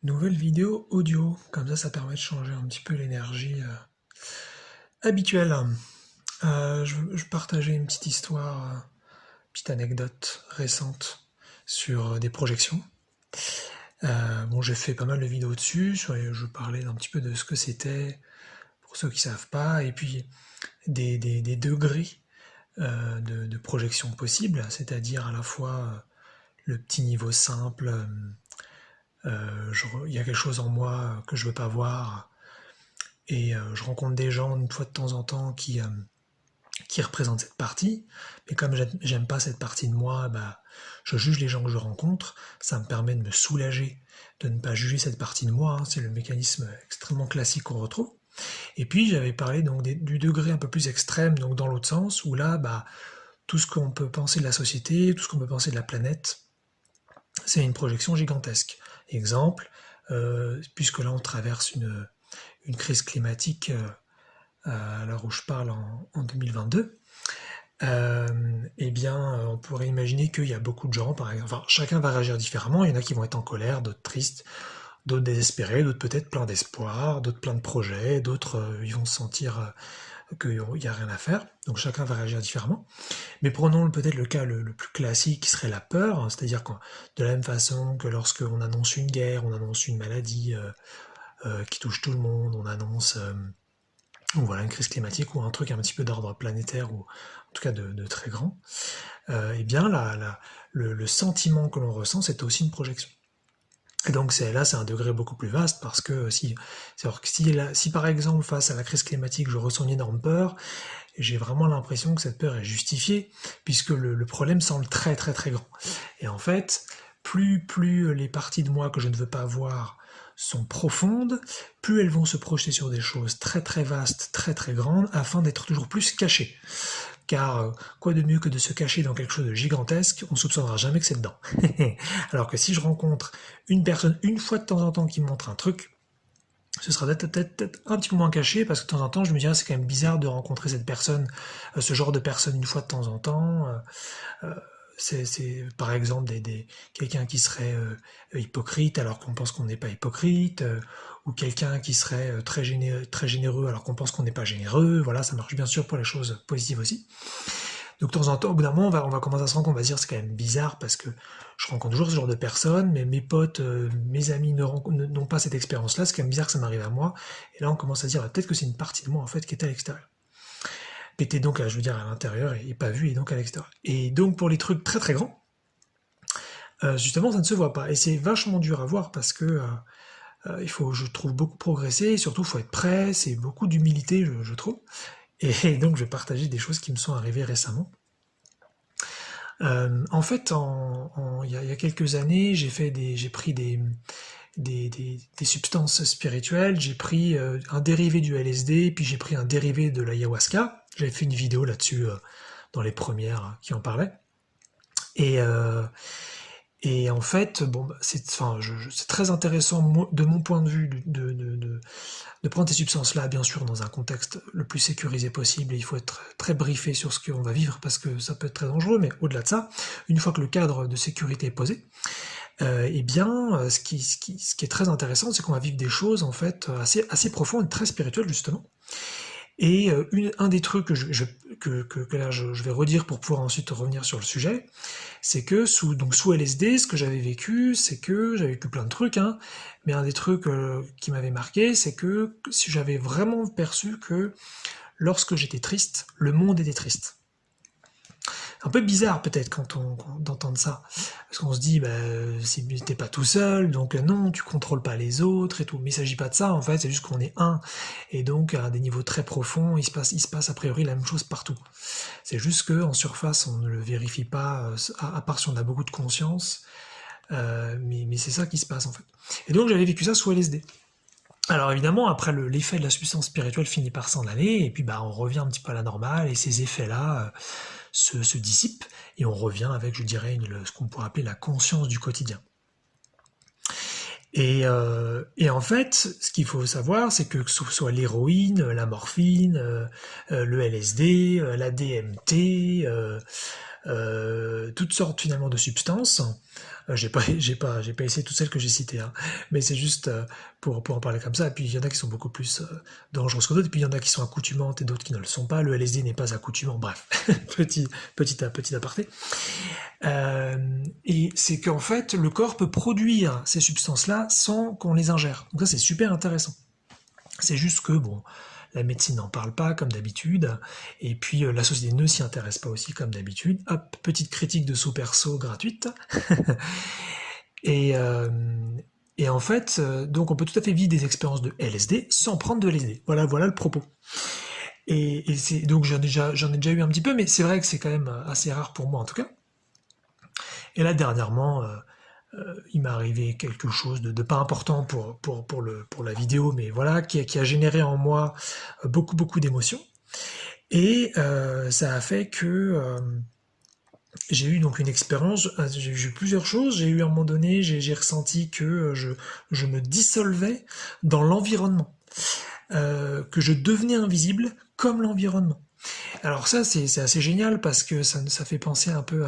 Nouvelle vidéo audio, comme ça permet de changer un petit peu l'énergie habituelle. Je partageais une petite histoire, petite anecdote récente sur des projections. Bon, j'ai fait pas mal de vidéos dessus, je parlais un petit peu de ce que c'était, pour ceux qui savent pas, et puis des degrés de projection possibles, c'est-à-dire à la fois le petit niveau simple, il y a quelque chose en moi que je veux pas voir, et je rencontre des gens une fois de temps en temps qui représentent cette partie, mais comme j'aime pas cette partie de moi, bah, je juge les gens que je rencontre, ça me permet de me soulager, de ne pas juger cette partie de moi, hein, c'est le mécanisme extrêmement classique qu'on retrouve. Et puis j'avais parlé donc du degré un peu plus extrême, donc dans l'autre sens, où là, bah, tout ce qu'on peut penser de la société, tout ce qu'on peut penser de la planète, c'est une projection gigantesque. Exemple, puisque là on traverse une crise climatique à l'heure où je parle en 2022, eh bien, on pourrait imaginer qu'il y a beaucoup de gens, par exemple, enfin, chacun va réagir différemment. Il y en a qui vont être en colère, d'autres tristes, d'autres désespérés, d'autres peut-être plein d'espoir, d'autres plein de projets, d'autres ils vont se sentir qu'il n'y a rien à faire. Donc chacun va réagir différemment. Mais prenons peut-être le cas le plus classique qui serait la peur, hein, c'est-à-dire que de la même façon que lorsqu'on annonce une guerre, on annonce une maladie qui touche tout le monde, on annonce ou voilà, une crise climatique ou un truc un petit peu d'ordre planétaire ou en tout cas de très grand, eh bien le sentiment que l'on ressent, c'est aussi une projection. Et donc là, c'est un degré beaucoup plus vaste parce que si par exemple face à la crise climatique, je ressens une énorme peur, j'ai vraiment l'impression que cette peur est justifiée puisque le problème semble très très très grand. Et en fait, plus les parties de moi que je ne veux pas voir sont profondes, plus elles vont se projeter sur des choses très très vastes, très très grandes, afin d'être toujours plus cachées. Car quoi de mieux que de se cacher dans quelque chose de gigantesque, on ne soupçonnera jamais que c'est dedans. Alors que si je rencontre une personne une fois de temps en temps qui me montre un truc, ce sera peut-être un petit peu moins caché, parce que de temps en temps je me dirais c'est quand même bizarre de rencontrer cette personne, ce genre de personne une fois de temps en temps. C'est par exemple quelqu'un qui serait hypocrite alors qu'on pense qu'on n'est pas hypocrite, ou quelqu'un qui serait très généreux alors qu'on pense qu'on n'est pas généreux. Voilà, ça marche bien sûr pour les choses positives aussi. Donc de temps en temps, au bout d'un moment, on va commencer à se rendre compte, on va se dire c'est quand même bizarre parce que je rencontre toujours ce genre de personnes, mais mes potes, mes amis n'ont pas cette expérience-là, c'est quand même bizarre que ça m'arrive à moi. Et là, on commence à se dire bah, peut-être que c'est une partie de moi en fait qui est à l'extérieur. Pété donc, je veux dire, à l'intérieur et pas vu et donc à l'extérieur. Et donc pour les trucs très très grands, justement, ça ne se voit pas. Et c'est vachement dur à voir parce que il faut, je trouve, beaucoup progresser, et surtout, il faut être prêt, c'est beaucoup d'humilité, je trouve. Et donc, je vais partager des choses qui me sont arrivées récemment. En fait, il y a quelques années, j'ai pris des substances spirituelles, j'ai pris un dérivé du LSD, puis j'ai pris un dérivé de l'ayahuasca. J'avais fait une vidéo là-dessus dans les premières qui en parlaient. Et, euh, et en fait, bon, bah, c'est très intéressant de mon point de vue de prendre ces substances-là, bien sûr, dans un contexte le plus sécurisé possible. Et il faut être très briefé sur ce qu'on va vivre parce que ça peut être très dangereux. Mais au-delà de ça, une fois que le cadre de sécurité est posé, eh bien, ce qui est très intéressant, c'est qu'on va vivre des choses en fait assez profondes, très spirituelles justement. Et un des trucs que là je vais redire pour pouvoir ensuite revenir sur le sujet, c'est que sous LSD, ce que j'avais vécu, c'est que j'avais vécu plein de trucs, hein, mais un des trucs qui m'avait marqué, c'est que si j'avais vraiment perçu que lorsque j'étais triste, le monde était triste. Un peu bizarre peut-être d'entendre ça, parce qu'on se dit bah t'es pas tout seul, donc non, tu contrôles pas les autres et tout. Mais il s'agit pas de ça en fait, c'est juste qu'on est un, et donc à des niveaux très profonds, il se passe a priori la même chose partout. C'est juste que en surface on ne le vérifie pas, à part si on a beaucoup de conscience, mais c'est ça qui se passe en fait. Et donc j'avais vécu ça sous LSD. Alors évidemment, après l'effet de la substance spirituelle finit par s'en aller, et puis bah on revient un petit peu à la normale, et ces effets-là se dissipent, et on revient avec, je dirais, ce qu'on pourrait appeler la conscience du quotidien. Et en fait, ce qu'il faut savoir, c'est que ce soit l'héroïne, la morphine, le LSD, la DMT, toutes sortes finalement de substances. J'ai pas essayé toutes celles que j'ai citées, hein, mais c'est juste pour en parler comme ça. Et puis il y en a qui sont beaucoup plus dangereuses que d'autres, et puis il y en a qui sont accoutumantes et d'autres qui ne le sont pas. Le LSD n'est pas accoutumant, bref, petit aparté. Et c'est qu'en fait, le corps peut produire ces substances-là sans qu'on les ingère. Donc ça, c'est super intéressant. C'est juste que, bon, la médecine n'en parle pas comme d'habitude, et puis la société ne s'y intéresse pas aussi comme d'habitude. Hop, petite critique de saut perso gratuite. et, euh, et en fait, donc on peut tout à fait vivre des expériences de LSD sans prendre de LSD. Voilà le propos. Et c'est, donc j'en ai déjà eu un petit peu, mais c'est vrai que c'est quand même assez rare pour moi en tout cas. Et là dernièrement, il m'est arrivé quelque chose de pas important pour la vidéo, mais voilà, qui a généré en moi beaucoup d'émotions. Et ça a fait que j'ai eu donc une expérience, j'ai eu plusieurs choses. J'ai eu à un moment donné, j'ai ressenti que je me dissolvais dans l'environnement, que je devenais invisible comme l'environnement. Alors ça, c'est assez génial parce que ça fait penser un peu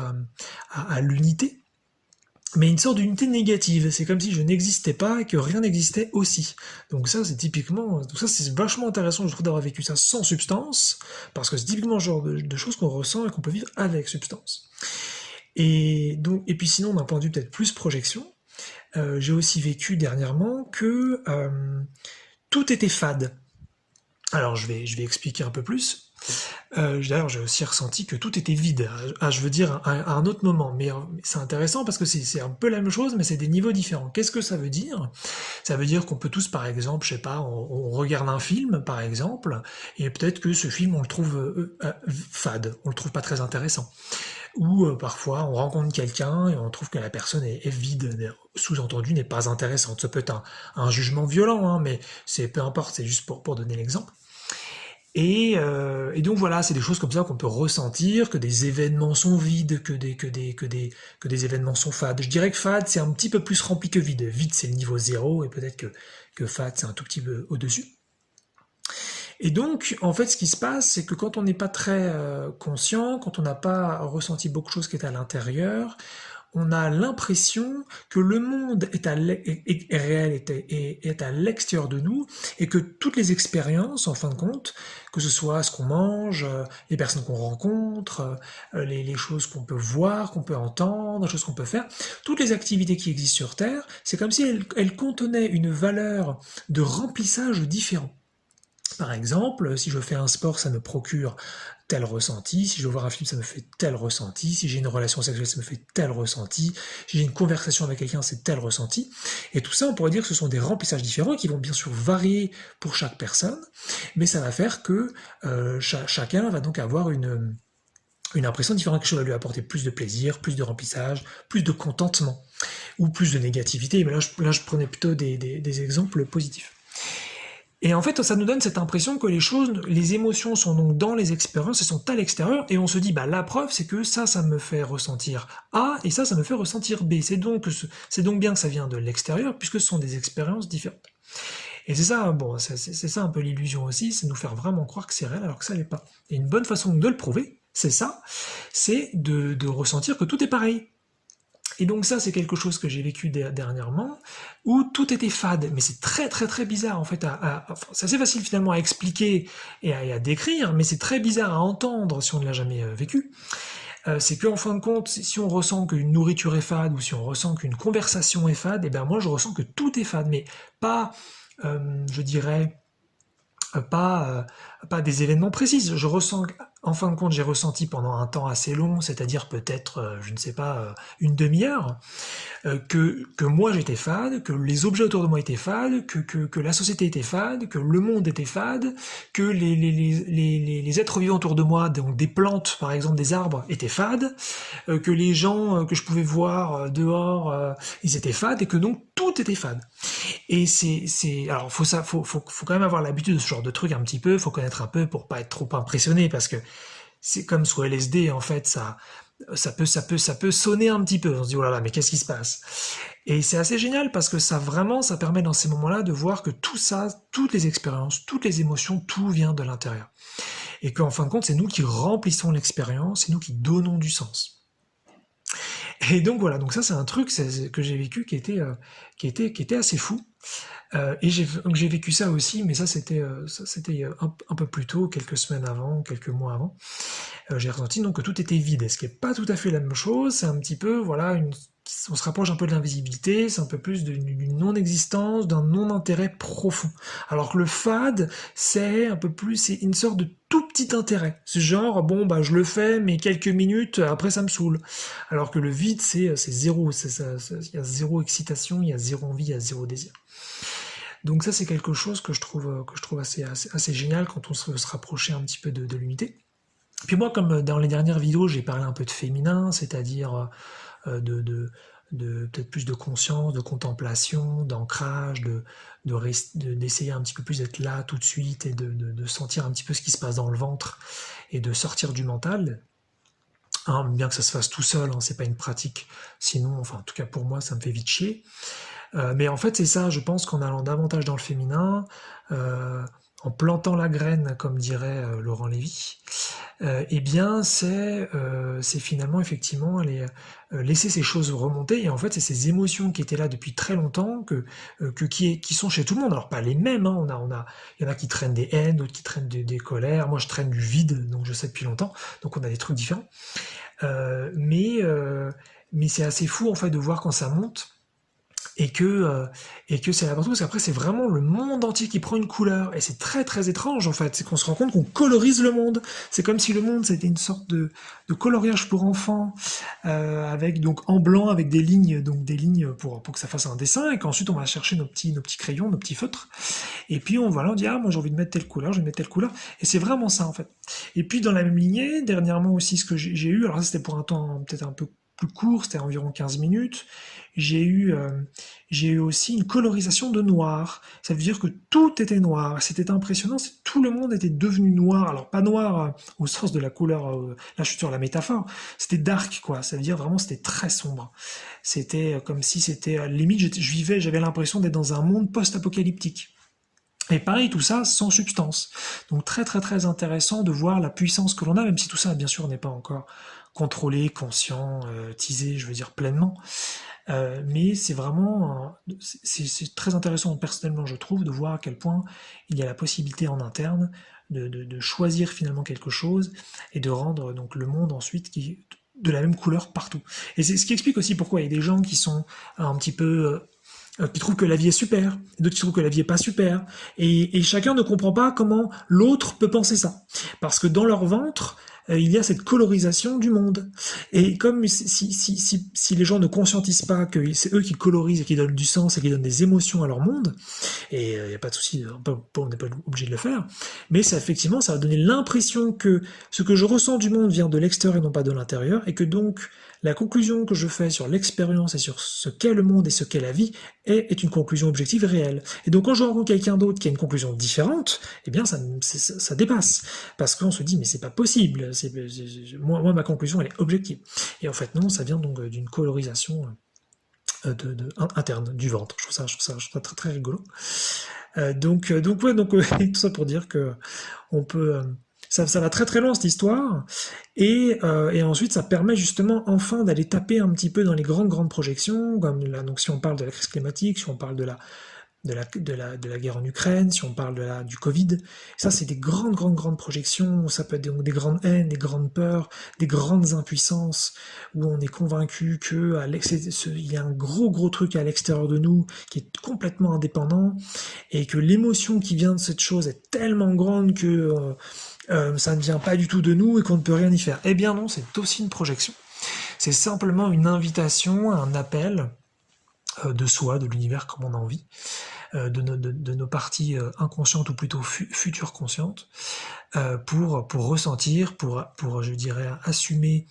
à l'unité, mais une sorte d'unité négative. C'est comme si je n'existais pas et que rien n'existait aussi. Donc ça, c'est typiquement, tout ça, c'est vachement intéressant, je trouve, d'avoir vécu ça sans substance, parce que c'est typiquement le genre de choses qu'on ressent et qu'on peut vivre avec substance. Et donc, et puis sinon, d'un point de vue peut-être plus projection, j'ai aussi vécu dernièrement que tout était fade. Alors je vais expliquer un peu plus. D'ailleurs, j'ai aussi ressenti que tout était vide. Je veux dire, à un autre moment. Mais c'est intéressant parce que c'est un peu la même chose, mais c'est des niveaux différents. Qu'est-ce que ça veut dire? Ça veut dire qu'on peut tous, par exemple, je sais pas, on regarde un film, par exemple, et peut-être que ce film, on le trouve fade, on le trouve pas très intéressant. Ou parfois, on rencontre quelqu'un et on trouve que la personne est vide, sous-entendu, n'est pas intéressante. Ça peut être un jugement violent, hein, mais c'est peu importe, c'est juste pour donner l'exemple. Et donc voilà, c'est des choses comme ça qu'on peut ressentir, que des événements sont vides, que des événements sont fades. Je dirais que fade, c'est un petit peu plus rempli que vide. Vide, c'est le niveau zéro, et peut-être que fade, c'est un tout petit peu au-dessus. Et donc, en fait, ce qui se passe, c'est que quand on n'est pas très conscient, quand on n'a pas ressenti beaucoup de choses qui est à l'intérieur, on a l'impression que le monde est réel, est à l'extérieur de nous, et que toutes les expériences, en fin de compte, que ce soit ce qu'on mange, les personnes qu'on rencontre, les choses qu'on peut voir, qu'on peut entendre, les choses qu'on peut faire, toutes les activités qui existent sur Terre, c'est comme si elles contenaient une valeur de remplissage différent. Par exemple, si je fais un sport, ça me procure tel ressenti, si je veux voir un film, ça me fait tel ressenti, si j'ai une relation sexuelle, ça me fait tel ressenti, si j'ai une conversation avec quelqu'un, c'est tel ressenti. Et tout ça, on pourrait dire que ce sont des remplissages différents qui vont bien sûr varier pour chaque personne, mais ça va faire que chacun va donc avoir une impression différente, quelque chose va lui apporter plus de plaisir, plus de remplissage, plus de contentement, ou plus de négativité, mais là je prenais plutôt des exemples positifs. Et en fait, ça nous donne cette impression que les choses, les émotions sont donc dans les expériences, elles sont à l'extérieur, et on se dit, bah la preuve, c'est que ça me fait ressentir A, et ça me fait ressentir B. C'est donc bien que ça vient de l'extérieur, puisque ce sont des expériences différentes. Et c'est ça, bon, c'est ça un peu l'illusion aussi, c'est nous faire vraiment croire que c'est réel alors que ça l'est pas. Et une bonne façon de le prouver, c'est ça, c'est de ressentir que tout est pareil. Et donc ça, c'est quelque chose que j'ai vécu dernièrement, où tout était fade. Mais c'est très bizarre, en fait. Enfin, c'est assez facile finalement à expliquer et à décrire, mais c'est très bizarre à entendre si on ne l'a jamais vécu. C'est qu'en fin de compte, si on ressent qu'une nourriture est fade, ou si on ressent qu'une conversation est fade, et ben moi je ressens que tout est fade, mais pas, je dirais, pas des événements précis. Je ressens, en fin de compte, j'ai ressenti pendant un temps assez long, c'est-à-dire peut-être, je ne sais pas, une demi-heure, que moi j'étais fade, que les objets autour de moi étaient fades, que la société était fade, que le monde était fade, que les êtres vivants autour de moi, donc des plantes par exemple, des arbres, étaient fades, que les gens que je pouvais voir dehors, ils étaient fades, et que donc tout était fade. Et alors faut quand même avoir l'habitude de ce genre de truc un petit peu, faut connaître un peu pour pas être trop impressionné, parce que c'est comme sous LSD en fait, ça peut sonner un petit peu. On se dit oh là là, mais qu'est-ce qui se passe? Et c'est assez génial parce que ça permet dans ces moments-là de voir que tout ça, toutes les expériences, toutes les émotions, tout vient de l'intérieur. et qu'en fin de compte, c'est nous qui remplissons l'expérience, c'est nous qui donnons du sens. Et donc voilà, donc ça c'est un truc que j'ai vécu qui était assez fou. Et j'ai vécu ça aussi, mais ça c'était un peu plus tôt, quelques semaines avant, quelques mois avant. J'ai ressenti donc que tout était vide, ce qui est pas tout à fait la même chose. C'est un petit peu, voilà, on se rapproche un peu de l'invisibilité, c'est un peu plus d'une non-existence, d'un non-intérêt profond. Alors que le fade, c'est un peu plus, c'est une sorte de tout petit intérêt. C'est genre, bon, bah, je le fais, mais quelques minutes, après ça me saoule. Alors que le vide, c'est zéro, il y a zéro excitation, il y a zéro envie, il y a zéro désir. Donc ça, c'est quelque chose que je trouve assez génial quand on se rapprocher un petit peu de l'unité. Puis moi, comme dans les dernières vidéos, j'ai parlé un peu de féminin, c'est-à-dire peut-être plus de conscience, de contemplation, d'ancrage, d'essayer un petit peu plus d'être là tout de suite et de sentir un petit peu ce qui se passe dans le ventre et de sortir du mental. Hein, bien que ça se fasse tout seul, hein, c'est pas une pratique. Sinon, enfin, en tout cas pour moi, ça me fait vite chier. Mais en fait, c'est ça, je pense qu'en allant davantage dans le féminin, en plantant la graine, comme dirait Laurent Lévy, eh bien, c'est finalement effectivement laisser ces choses remonter. Et en fait, c'est ces émotions qui étaient là depuis très longtemps, qui sont chez tout le monde. Alors pas les mêmes. Hein, il y en a qui traînent des haines, d'autres qui traînent des colères. Moi, je traîne du vide, donc je sais depuis longtemps. Donc on a des trucs différents. Euh, mais euh, mais c'est assez fou en fait de voir quand ça monte et que c'est n'importe où, parce qu'après c'est vraiment le monde entier qui prend une couleur, et c'est très très étrange en fait, c'est qu'on se rend compte qu'on colorise le monde, c'est comme si le monde c'était une sorte de coloriage pour enfants, avec donc en blanc avec des lignes pour que ça fasse un dessin, et qu'ensuite on va chercher nos petits crayons, nos petits feutres, et puis on dit ah moi j'ai envie de mettre telle couleur, je vais mettre telle couleur, et c'est vraiment ça en fait. Et puis dans la même lignée, dernièrement aussi ce que j'ai eu, alors ça c'était pour un temps peut-être un peu plus court, c'était environ 15 minutes, j'ai eu, euh, j'ai eu aussi une colorisation de noir. Ça veut dire que tout était noir. C'était impressionnant, tout le monde était devenu noir. Alors pas noir au sens de la couleur, là je suis sur la métaphore, c'était dark quoi. Ça veut dire vraiment c'était très sombre. C'était comme si c'était limite j'avais l'impression d'être dans un monde post-apocalyptique. Et pareil, tout ça sans substance. Donc très très très intéressant de voir la puissance que l'on a, même si tout ça bien sûr n'est pas encore contrôlé, conscient, teasé, je veux dire pleinement. Mais c'est vraiment, c'est très intéressant personnellement, je trouve, de voir à quel point il y a la possibilité en interne de choisir finalement quelque chose et de rendre donc le monde ensuite de la même couleur partout. Et c'est ce qui explique aussi pourquoi il y a des gens qui sont un petit peu qui trouvent que la vie est super, d'autres qui trouvent que la vie est pas super, et chacun ne comprend pas comment l'autre peut penser ça, parce que dans leur ventre, il y a cette colorisation du monde. Et comme si les gens ne conscientisent pas que c'est eux qui colorisent et qui donnent du sens et qui donnent des émotions à leur monde, et il n'y a pas de souci, on n'est pas obligé de le faire, mais ça effectivement, ça va donner l'impression que ce que je ressens du monde vient de l'extérieur et non pas de l'intérieur, et que donc la conclusion que je fais sur l'expérience et sur ce qu'est le monde et ce qu'est la vie est une conclusion objective et réelle. Et donc quand je rencontre quelqu'un d'autre qui a une conclusion différente, eh bien ça dépasse. Parce qu'on se dit mais c'est pas possible, moi ma conclusion elle est objective. Et en fait non, ça vient donc d'une colorisation interne du ventre. Je trouve ça très très rigolo. Donc ouais, donc tout ça pour dire que on peut, ça va très très loin cette histoire, et ensuite ça permet justement enfin d'aller taper un petit peu dans les grandes projections, comme là, donc si on parle de la crise climatique, si on parle de la guerre en Ukraine, si on parle du Covid, ça c'est des grandes projections, ça peut être donc des grandes haines, des grandes peurs, des grandes impuissances, où on est convaincu que il y a un gros truc à l'extérieur de nous qui est complètement indépendant, et que l'émotion qui vient de cette chose est tellement grande que ça ne vient pas du tout de nous et qu'on ne peut rien y faire. Eh bien non, c'est aussi une projection. C'est simplement une invitation, un appel de soi, de l'univers comme on a envie, de nos parties inconscientes ou plutôt futures conscientes, pour ressentir, pour je dirais assumer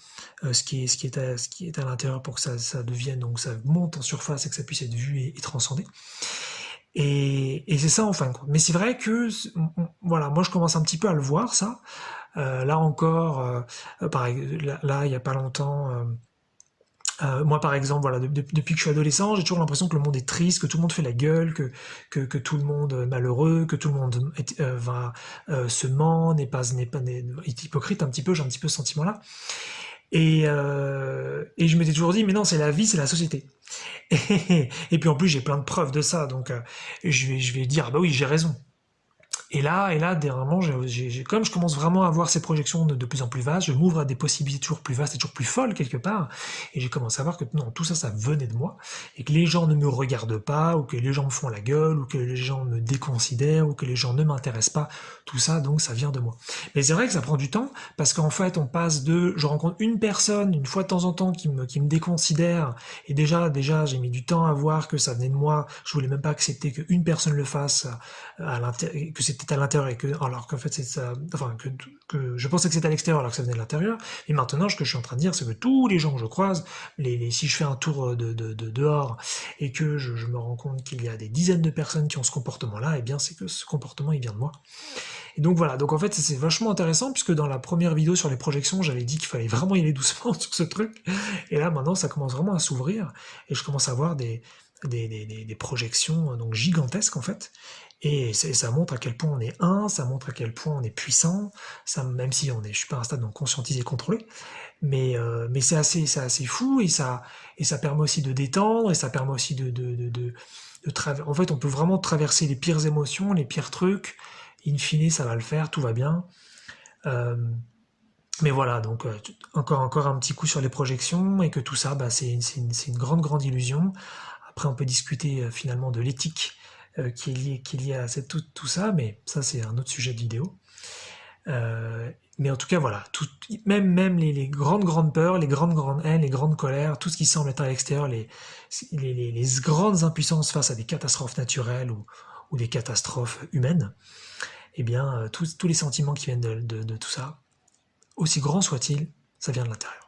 ce qui est à l'intérieur, pour que ça devienne, donc ça monte en surface et que ça puisse être vu et transcendé. Et c'est ça en fin de compte. Mais c'est vrai que voilà, moi je commence un petit peu à le voir ça. Là encore, pareil, là il y a pas longtemps. Moi, par exemple, voilà, depuis que je suis adolescent, j'ai toujours l'impression que le monde est triste, que tout le monde fait la gueule, que tout le monde est malheureux, que tout le monde se ment, est hypocrite un petit peu, j'ai un petit peu ce sentiment-là. Et je m'étais toujours dit, mais non, c'est la vie, c'est la société. Et puis en plus, j'ai plein de preuves de ça, donc je vais dire, ah bah oui, j'ai raison. Et là, dernièrement, comme je commence vraiment à avoir ces projections de plus en plus vastes, je m'ouvre à des possibilités toujours plus vastes et toujours plus folles quelque part, et j'ai commencé à voir que non, tout ça, ça venait de moi, et que les gens ne me regardent pas, ou que les gens me font la gueule, ou que les gens me déconsidèrent, ou que les gens ne m'intéressent pas, tout ça, donc ça vient de moi. Mais c'est vrai que ça prend du temps, parce qu'en fait, on passe je rencontre une personne, une fois de temps en temps, qui me déconsidère, et déjà, j'ai mis du temps à voir que ça venait de moi, je voulais même pas accepter qu'une personne le fasse, que c'était à l'intérieur alors qu'en fait c'est ça, enfin que je pensais que c'était à l'extérieur alors que ça venait de l'intérieur. Et maintenant, ce que je suis en train de dire, c'est que tous les gens que je croise, si je fais un tour de dehors et que je me rends compte qu'il y a des dizaines de personnes qui ont ce comportement-là, et bien c'est que ce comportement il vient de moi. Et donc voilà, donc en fait c'est vachement intéressant puisque dans la première vidéo sur les projections, j'avais dit qu'il fallait vraiment y aller doucement sur ce truc. Et là maintenant ça commence vraiment à s'ouvrir et je commence à voir des projections donc gigantesques en fait. Et ça montre à quel point on est ça montre à quel point on est puissant, même si je suis pas à un stade donc conscientisé, contrôlé, mais c'est assez fou et ça permet aussi de détendre et ça permet aussi en fait on peut vraiment traverser les pires émotions, les pires trucs, in fine ça va le faire, tout va bien. Euh, mais voilà, donc encore un petit coup sur les projections et que tout ça, bah, c'est une grande illusion. Après, on peut discuter finalement de l'éthique qui est liée à tout ça, mais ça, c'est un autre sujet de vidéo. Mais en tout cas, voilà, même les grandes peurs, les grandes haines, les grandes colères, tout ce qui semble être à l'extérieur, les grandes impuissances face à des catastrophes naturelles ou des catastrophes humaines, eh bien, tous les sentiments qui viennent de tout ça, aussi grand soit-il, ça vient de l'intérieur.